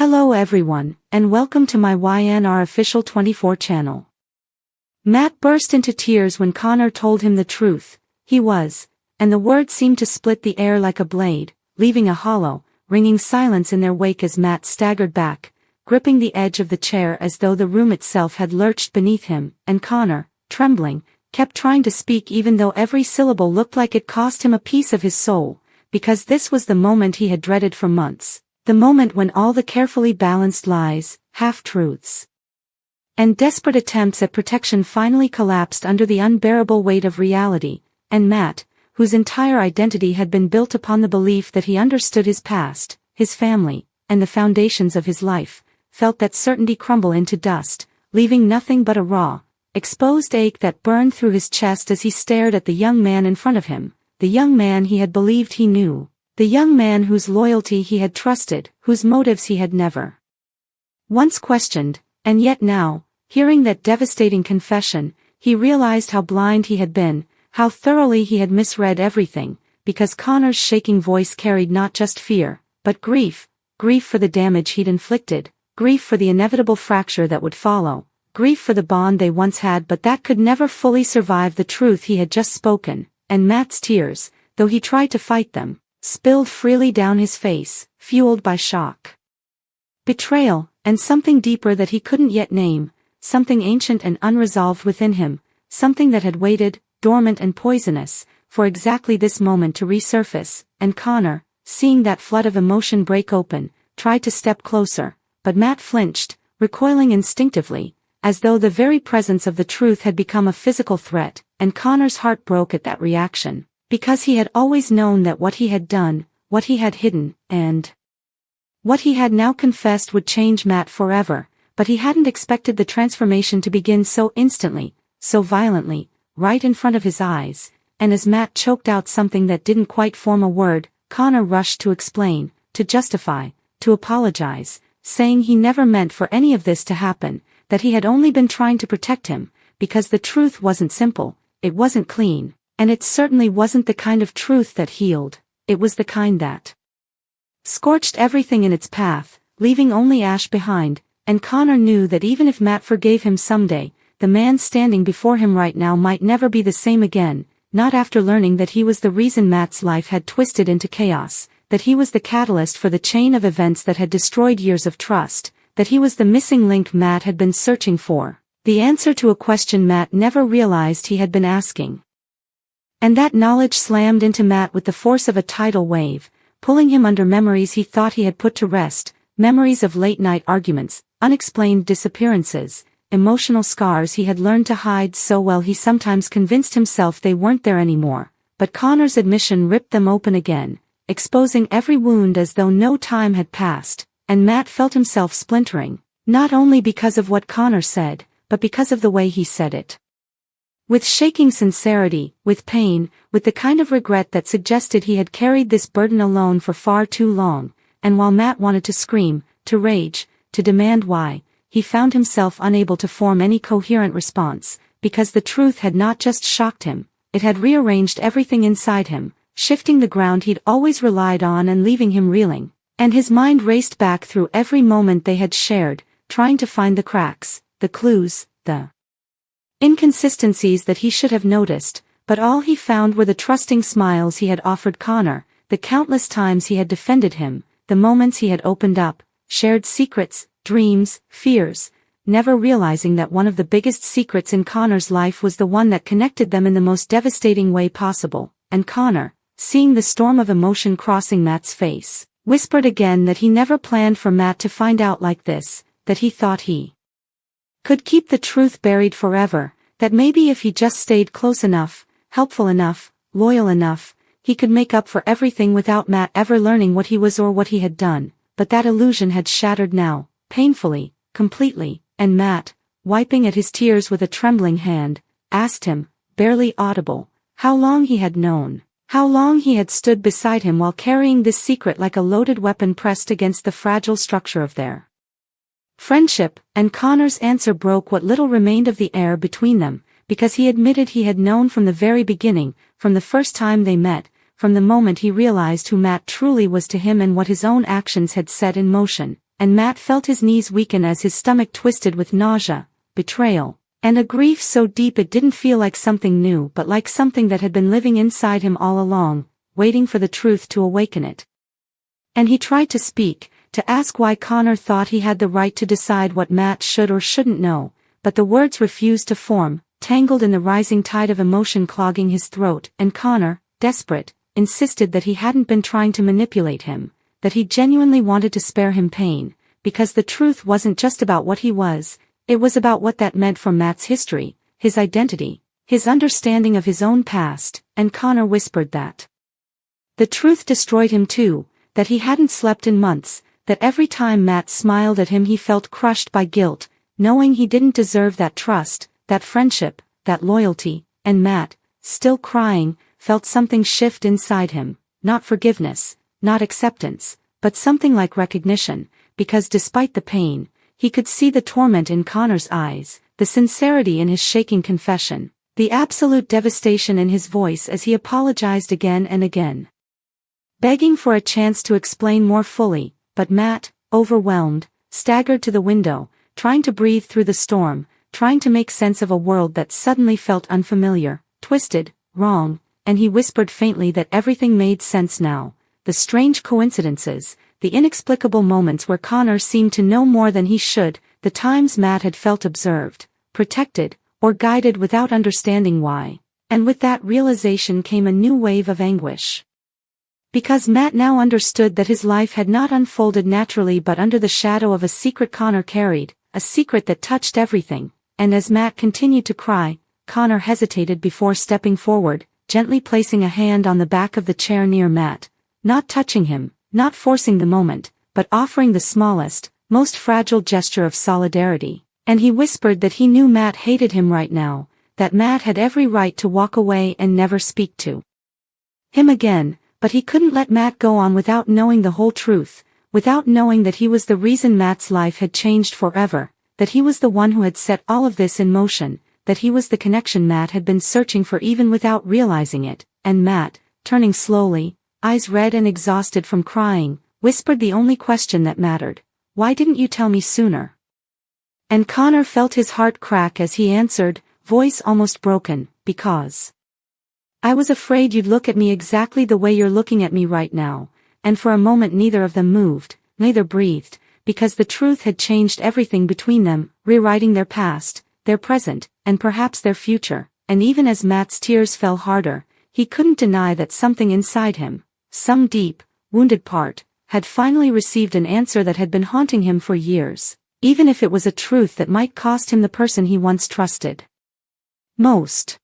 Hello everyone, and welcome to my YNR Official 24 channel. Matt burst into tears when Connor told him the truth. He was, and the words seemed to split the air like a blade, leaving a hollow, ringing silence in their wake as Matt staggered back, gripping the edge of the chair as though the room itself had lurched beneath him, and Connor, trembling, kept trying to speak even though every syllable looked like it cost him a piece of his soul, because this was the moment he had dreaded for months. The moment when all the carefully balanced lies, half-truths, and desperate attempts at protection finally collapsed under the unbearable weight of reality, and Matt, whose entire identity had been built upon the belief that he understood his past, his family, and the foundations of his life, felt that certainty crumble into dust, leaving nothing but a raw, exposed ache that burned through his chest as he stared at the young man in front of him, the young man he had believed he knew. The young man whose loyalty he had trusted, whose motives he had never once questioned, and yet now, hearing that devastating confession, he realized how blind he had been, how thoroughly he had misread everything, because Connor's shaking voice carried not just fear, but grief for the damage he'd inflicted, grief for the inevitable fracture that would follow, grief for the bond they once had but that could never fully survive the truth he had just spoken, and Matt's tears, though he tried to fight them, spilled freely down his face, fueled by shock, betrayal, and something deeper that he couldn't yet name, something ancient and unresolved within him, something that had waited, dormant and poisonous, for exactly this moment to resurface, and Connor, seeing that flood of emotion break open, tried to step closer, but Matt flinched, recoiling instinctively, as though the very presence of the truth had become a physical threat, and Connor's heart broke at that reaction. Because he had always known that what he had done, what he had hidden, and what he had now confessed would change Matt forever, but he hadn't expected the transformation to begin so instantly, so violently, right in front of his eyes, and as Matt choked out something that didn't quite form a word, Connor rushed to explain, to justify, to apologize, saying he never meant for any of this to happen, that he had only been trying to protect him, because the truth wasn't simple, it wasn't clean. And it certainly wasn't the kind of truth that healed, it was the kind that scorched everything in its path, leaving only ash behind, and Connor knew that even if Matt forgave him someday, the man standing before him right now might never be the same again, not after learning that he was the reason Matt's life had twisted into chaos, that he was the catalyst for the chain of events that had destroyed years of trust, that he was the missing link Matt had been searching for, the answer to a question Matt never realized he had been asking. And that knowledge slammed into Matt with the force of a tidal wave, pulling him under memories he thought he had put to rest, memories of late-night arguments, unexplained disappearances, emotional scars he had learned to hide so well he sometimes convinced himself they weren't there anymore, but Connor's admission ripped them open again, exposing every wound as though no time had passed, and Matt felt himself splintering, not only because of what Connor said, but because of the way he said it. With shaking sincerity, with pain, with the kind of regret that suggested he had carried this burden alone for far too long, and while Matt wanted to scream, to rage, to demand why, he found himself unable to form any coherent response, because the truth had not just shocked him, it had rearranged everything inside him, shifting the ground he'd always relied on and leaving him reeling, and his mind raced back through every moment they had shared, trying to find the cracks, the clues, the inconsistencies that he should have noticed, but all he found were the trusting smiles he had offered Connor, the countless times he had defended him, the moments he had opened up, shared secrets, dreams, fears, never realizing that one of the biggest secrets in Connor's life was the one that connected them in the most devastating way possible, and Connor, seeing the storm of emotion crossing Matt's face, whispered again that he never planned for Matt to find out like this, that he thought he could keep the truth buried forever, that maybe if he just stayed close enough, helpful enough, loyal enough, he could make up for everything without Matt ever learning what he was or what he had done, but that illusion had shattered now, painfully, completely, and Matt, wiping at his tears with a trembling hand, asked him, barely audible, how long he had known, how long he had stood beside him while carrying this secret like a loaded weapon pressed against the fragile structure of their friendship, and Connor's answer broke what little remained of the air between them, because he admitted he had known from the very beginning, from the first time they met, from the moment he realized who Matt truly was to him and what his own actions had set in motion, and Matt felt his knees weaken as his stomach twisted with nausea, betrayal, and a grief so deep it didn't feel like something new but like something that had been living inside him all along, waiting for the truth to awaken it. And he tried to speak, to ask why Connor thought he had the right to decide what Matt should or shouldn't know, but the words refused to form, tangled in the rising tide of emotion clogging his throat, and Connor, desperate, insisted that he hadn't been trying to manipulate him, that he genuinely wanted to spare him pain, because the truth wasn't just about what he was, it was about what that meant for Matt's history, his identity, his understanding of his own past, and Connor whispered that the truth destroyed him too, that he hadn't slept in months, that every time Matt smiled at him he felt crushed by guilt, knowing he didn't deserve that trust, that friendship, that loyalty, and Matt, still crying, felt something shift inside him, not forgiveness, not acceptance, but something like recognition, because despite the pain, he could see the torment in Connor's eyes, the sincerity in his shaking confession, the absolute devastation in his voice as he apologized again and again, begging for a chance to explain more fully, but Matt, overwhelmed, staggered to the window, trying to breathe through the storm, trying to make sense of a world that suddenly felt unfamiliar, twisted, wrong, and he whispered faintly that everything made sense now, the strange coincidences, the inexplicable moments where Connor seemed to know more than he should, the times Matt had felt observed, protected, or guided without understanding why, and with that realization came a new wave of anguish. Because Matt now understood that his life had not unfolded naturally but under the shadow of a secret Connor carried, a secret that touched everything, and as Matt continued to cry, Connor hesitated before stepping forward, gently placing a hand on the back of the chair near Matt, not touching him, not forcing the moment, but offering the smallest, most fragile gesture of solidarity, and he whispered that he knew Matt hated him right now, that Matt had every right to walk away and never speak to him again, but he couldn't let Matt go on without knowing the whole truth, without knowing that he was the reason Matt's life had changed forever, that he was the one who had set all of this in motion, that he was the connection Matt had been searching for even without realizing it, and Matt, turning slowly, eyes red and exhausted from crying, whispered the only question that mattered, "Why didn't you tell me sooner?" And Connor felt his heart crack as he answered, voice almost broken, "Because I was afraid you'd look at me exactly the way you're looking at me right now," and for a moment neither of them moved, neither breathed, because the truth had changed everything between them, rewriting their past, their present, and perhaps their future, and even as Matt's tears fell harder, he couldn't deny that something inside him, some deep, wounded part, had finally received an answer that had been haunting him for years, even if it was a truth that might cost him the person he once trusted most.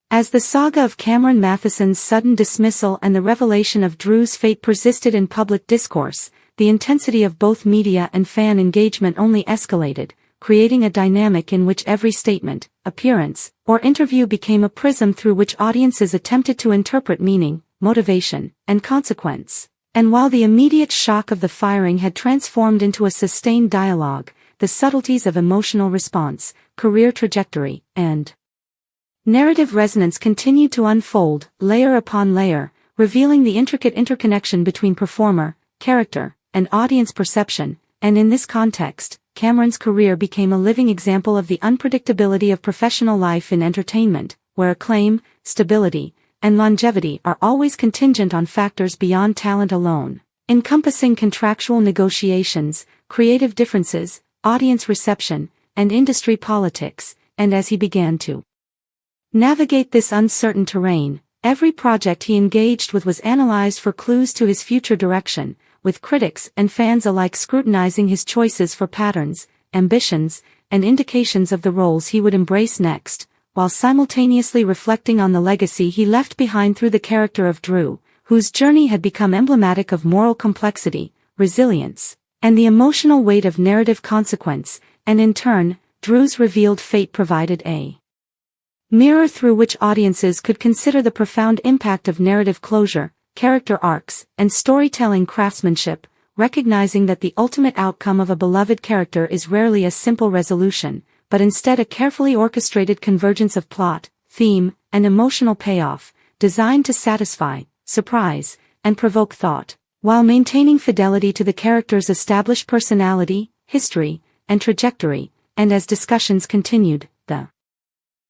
As the saga of Cameron Matheson's sudden dismissal and the revelation of Drew's fate persisted in public discourse, the intensity of both media and fan engagement only escalated, creating a dynamic in which every statement, appearance, or interview became a prism through which audiences attempted to interpret meaning, motivation, and consequence. And while the immediate shock of the firing had transformed into a sustained dialogue, the subtleties of emotional response, career trajectory, and narrative resonance continued to unfold, layer upon layer, revealing the intricate interconnection between performer, character, and audience perception, and in this context, Cameron's career became a living example of the unpredictability of professional life in entertainment, where acclaim, stability, and longevity are always contingent on factors beyond talent alone, encompassing contractual negotiations, creative differences, audience reception, and industry politics, and as he began to navigate this uncertain terrain, every project he engaged with was analyzed for clues to his future direction, with critics and fans alike scrutinizing his choices for patterns, ambitions, and indications of the roles he would embrace next, while simultaneously reflecting on the legacy he left behind through the character of Drew, whose journey had become emblematic of moral complexity, resilience, and the emotional weight of narrative consequence, and in turn, Drew's revealed fate provided a mirror through which audiences could consider the profound impact of narrative closure, character arcs, and storytelling craftsmanship, recognizing that the ultimate outcome of a beloved character is rarely a simple resolution, but instead a carefully orchestrated convergence of plot, theme, and emotional payoff, designed to satisfy, surprise, and provoke thought. while maintaining fidelity to the character's established personality, history, and trajectory, and as discussions continued, the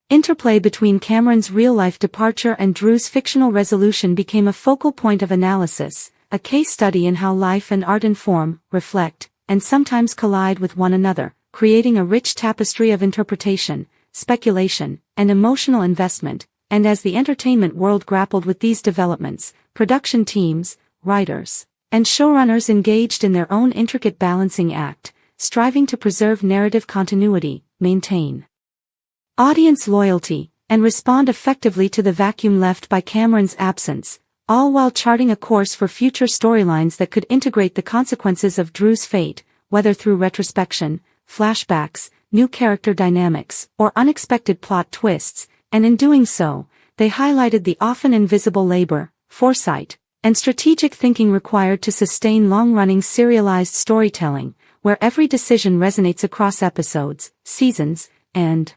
interplay between Cameron's real-life departure and Drew's fictional resolution became a focal point of analysis, a case study in how life and art inform, reflect, and sometimes collide with one another, creating a rich tapestry of interpretation, speculation, and emotional investment. And as the entertainment world grappled with these developments, production teams, writers, and showrunners engaged in their own intricate balancing act, striving to preserve narrative continuity, maintain audience loyalty, and respond effectively to the vacuum left by Cameron's absence, all while charting a course for future storylines that could integrate the consequences of Drew's fate, whether through retrospection, flashbacks, new character dynamics, or unexpected plot twists. And in doing so, they highlighted the often invisible labor, foresight, and strategic thinking required to sustain long-running serialized storytelling, where every decision resonates across episodes, seasons, and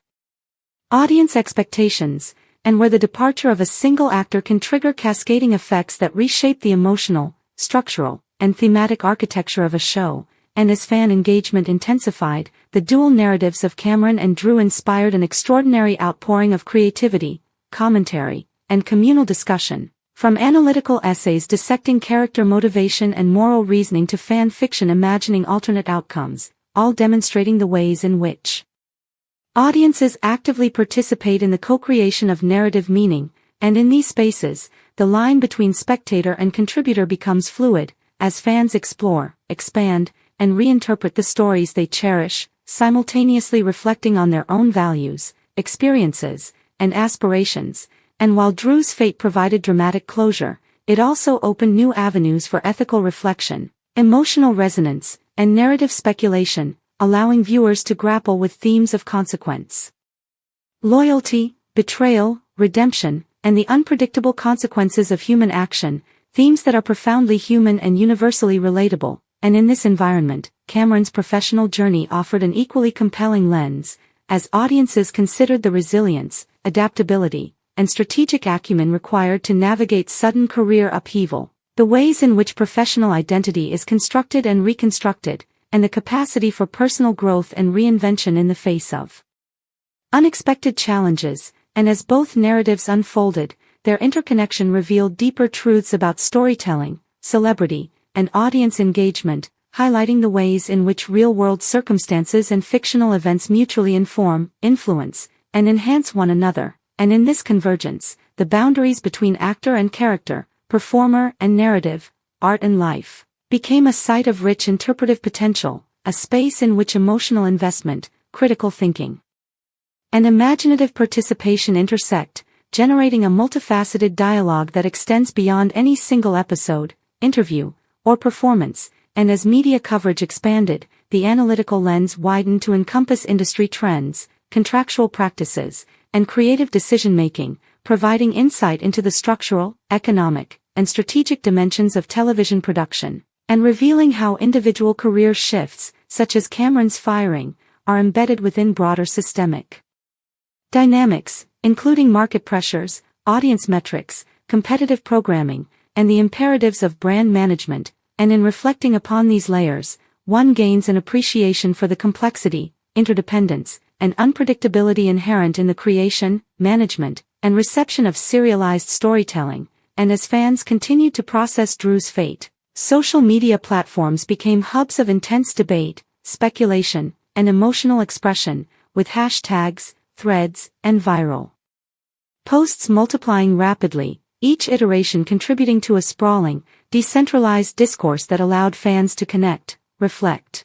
audience expectations, and where the departure of a single actor can trigger cascading effects that reshape the emotional, structural, and thematic architecture of a show. And as fan engagement intensified, the dual narratives of Cameron and Drew inspired an extraordinary outpouring of creativity, commentary, and communal discussion, from analytical essays dissecting character motivation and moral reasoning to fan fiction imagining alternate outcomes, all demonstrating the ways in which audiences actively participate in the co-creation of narrative meaning, and in these spaces, the line between spectator and contributor becomes fluid, as fans explore, expand, and reinterpret the stories they cherish, simultaneously reflecting on their own values, experiences, and aspirations. And while Drew's fate provided dramatic closure, it also opened new avenues for ethical reflection, emotional resonance, and narrative speculation, allowing viewers to grapple with themes of consequence, loyalty, betrayal, redemption, and the unpredictable consequences of human action, themes that are profoundly human and universally relatable. And in this environment, Cameron's professional journey offered an equally compelling lens, as audiences considered the resilience, adaptability, and strategic acumen required to navigate sudden career upheaval, the ways in which professional identity is constructed and reconstructed, and the capacity for personal growth and reinvention in the face of unexpected challenges. And as both narratives unfolded, their interconnection revealed deeper truths about storytelling, celebrity, and audience engagement, highlighting the ways in which real-world circumstances and fictional events mutually inform, influence, and enhance one another. And in this convergence, the boundaries between actor and character, performer and narrative, art and life, became a site of rich interpretive potential, a space in which emotional investment, critical thinking, and imaginative participation intersect, generating a multifaceted dialogue that extends beyond any single episode, interview, or performance. And as media coverage expanded, the analytical lens widened to encompass industry trends, contractual practices, and creative decision-making, providing insight into the structural, economic, and strategic dimensions of television production, and revealing how individual career shifts, such as Cameron's firing, are embedded within broader systemic dynamics, including market pressures, audience metrics, competitive programming, and the imperatives of brand management. And in reflecting upon these layers, one gains an appreciation for the complexity, interdependence, and unpredictability inherent in the creation, management, and reception of serialized storytelling. And as fans continued to process Drew's fate, social media platforms became hubs of intense debate, speculation, and emotional expression, with hashtags, threads, and viral posts multiplying rapidly, each iteration contributing to a sprawling, decentralized discourse that allowed fans to connect, reflect,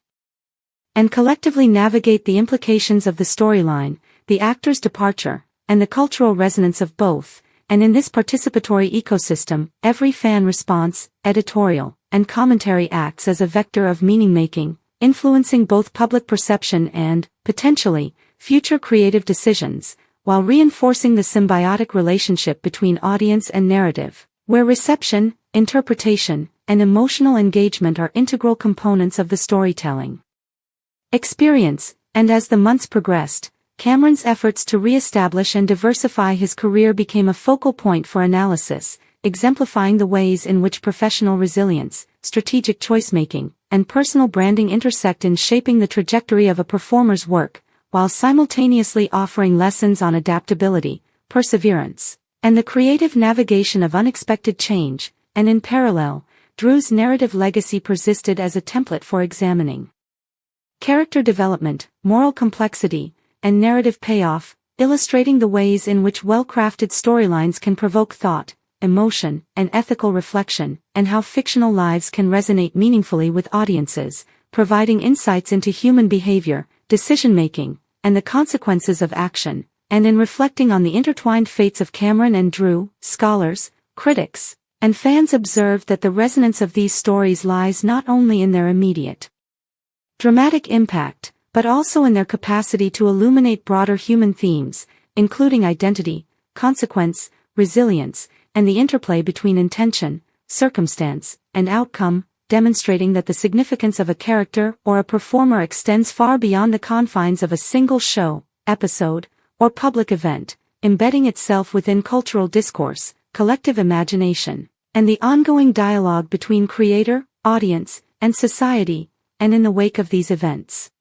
and collectively navigate the implications of the storyline, the actor's departure, and the cultural resonance of both. And in this participatory ecosystem, every fan response, editorial, and commentary acts as a vector of meaning-making, influencing both public perception and, potentially, future creative decisions, while reinforcing the symbiotic relationship between audience and narrative, where reception, interpretation, and emotional engagement are integral components of the storytelling experience. And as the months progressed, Cameron's efforts to re-establish and diversify his career became a focal point for analysis, exemplifying the ways in which professional resilience, strategic choice-making, and personal branding intersect in shaping the trajectory of a performer's work, while simultaneously offering lessons on adaptability, perseverance, and the creative navigation of unexpected change. And in parallel, Drew's narrative legacy persisted as a template for examining character development, moral complexity, and narrative payoff, illustrating the ways in which well-crafted storylines can provoke thought, emotion, and ethical reflection, and how fictional lives can resonate meaningfully with audiences, providing insights into human behavior, decision-making, and the consequences of action. And in reflecting on the intertwined fates of Cameron and Drew, scholars, critics, and fans observed that the resonance of these stories lies not only in their immediate dramatic impact, but also in their capacity to illuminate broader human themes, including identity, consequence, resilience, and the interplay between intention, circumstance, and outcome, demonstrating that the significance of a character or a performer extends far beyond the confines of a single show, episode, or public event, embedding itself within cultural discourse, collective imagination, and the ongoing dialogue between creator, audience, and society. And in the wake of these events,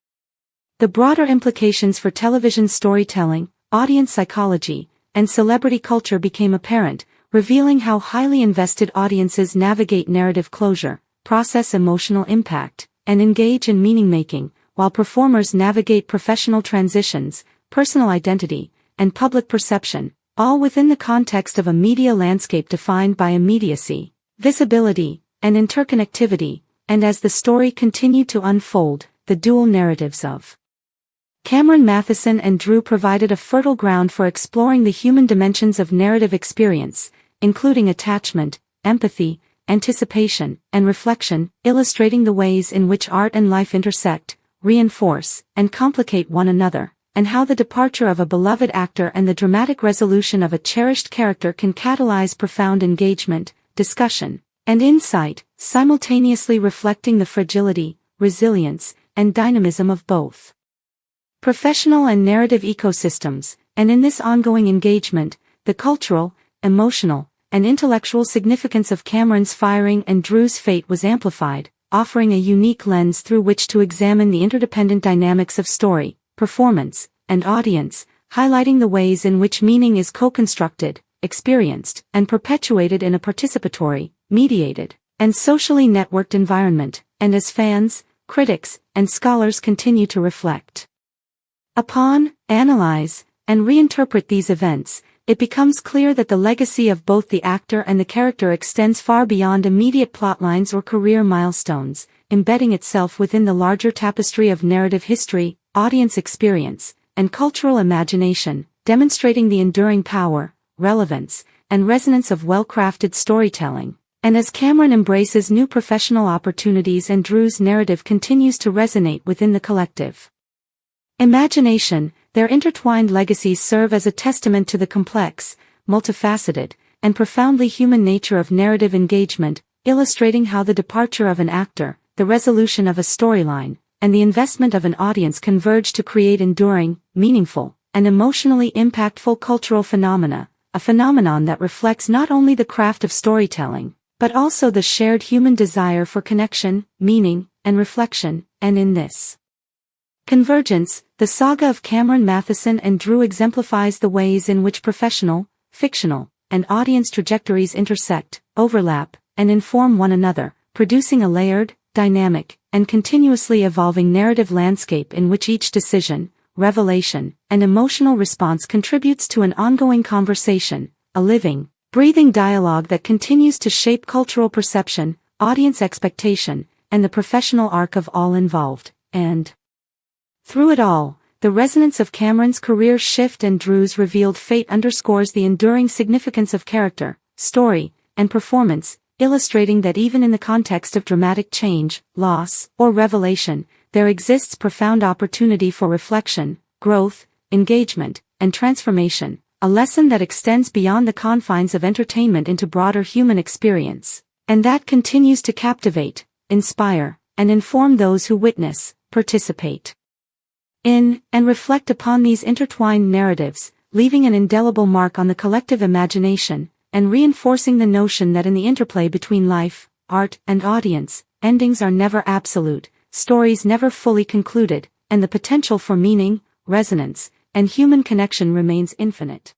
the broader implications for television storytelling, audience psychology, and celebrity culture became apparent, revealing how highly invested audiences navigate narrative closure, process emotional impact, and engage in meaning-making, while performers navigate professional transitions, personal identity, and public perception, all within the context of a media landscape defined by immediacy, visibility, and interconnectivity. And as the story continued to unfold, the dual narratives of Cameron Matheson and Drew provided a fertile ground for exploring the human dimensions of narrative experience, including attachment, empathy, anticipation, and reflection, illustrating the ways in which art and life intersect, reinforce, and complicate one another, and how the departure of a beloved actor and the dramatic resolution of a cherished character can catalyze profound engagement, discussion, and insight, simultaneously reflecting the fragility, resilience, and dynamism of both professional and narrative ecosystems. And in this ongoing engagement, the cultural, emotional, and intellectual significance of Cameron's firing and Drew's fate was amplified, offering a unique lens through which to examine the interdependent dynamics of story, performance, and audience, highlighting the ways in which meaning is co-constructed, experienced, and perpetuated in a participatory, mediated, and socially networked environment. And as fans, critics, and scholars continue to reflect upon, analyze, and reinterpret these events, it becomes clear that the legacy of both the actor and the character extends far beyond immediate plotlines or career milestones, embedding itself within the larger tapestry of narrative history, audience experience, and cultural imagination, demonstrating the enduring power, relevance, and resonance of well-crafted storytelling. And as Cameron embraces new professional opportunities and Drew's narrative continues to resonate within the collective imagination, their intertwined legacies serve as a testament to the complex, multifaceted, and profoundly human nature of narrative engagement, illustrating how the departure of an actor, the resolution of a storyline, and the investment of an audience converge to create enduring, meaningful, and emotionally impactful cultural phenomena, a phenomenon that reflects not only the craft of storytelling, but also the shared human desire for connection, meaning, and reflection. And in this convergence, the saga of Cameron Matheson and Drew exemplifies the ways in which professional, fictional, and audience trajectories intersect, overlap, and inform one another, producing a layered, dynamic, and continuously evolving narrative landscape in which each decision, revelation, and emotional response contributes to an ongoing conversation, a living, breathing dialogue that continues to shape cultural perception, audience expectation, and the professional arc of all involved. And through it all, the resonance of Cameron's career shift and Drew's revealed fate underscores the enduring significance of character, story, and performance, illustrating that even in the context of dramatic change, loss, or revelation, there exists profound opportunity for reflection, growth, engagement, and transformation, a lesson that extends beyond the confines of entertainment into broader human experience, and that continues to captivate, inspire, and inform those who witness, participate in, and reflect upon these intertwined narratives, leaving an indelible mark on the collective imagination, and reinforcing the notion that in the interplay between life, art and audience, endings are never absolute, stories never fully concluded, and the potential for meaning, resonance, and human connection remains infinite.